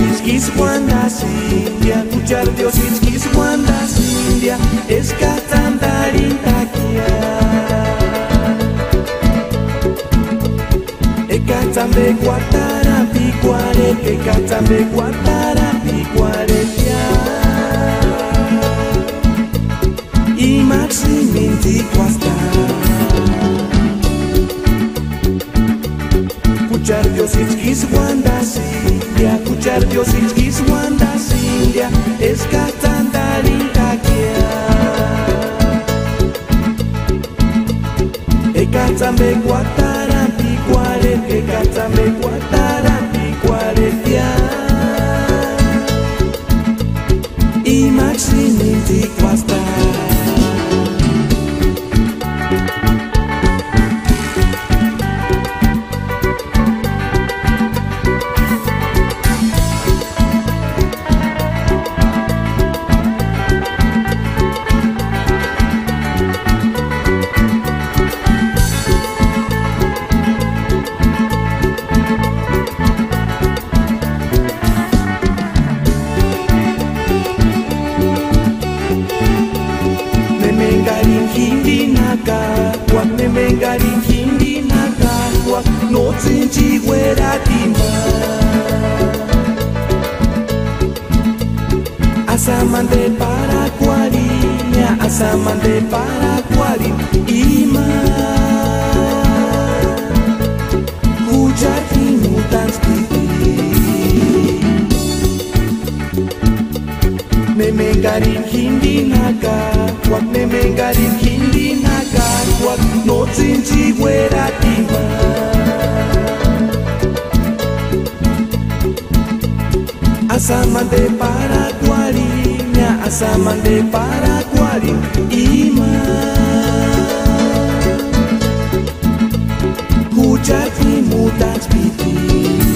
Diositskis Wandas India, Kuchar Diositskis Wandas India, Eskatandarintakia. Ekatambe Guatara Piquare, Ekatambe Guatara Piquare, I Maximinti Quasta. Kuchar Diositskis Wandas India, Kuchar Diositskis Wandas India, Eskatandarintakia. Ekatambe Guatara Piquare, Ekatambe Guatara Piquare, I Maximinti Quasta. Memengarin hindi nagagwa, no tsinchi wera tima. Asamande para cuariña, asamande para cuarin ima. Kujati mutans piti. Memengarin hindi nagagwa, memengarin hindi nagagwa, no tsinchi wera tima. Asamande para cuariña, asamande para cuarin ima. Kujati mutans piti.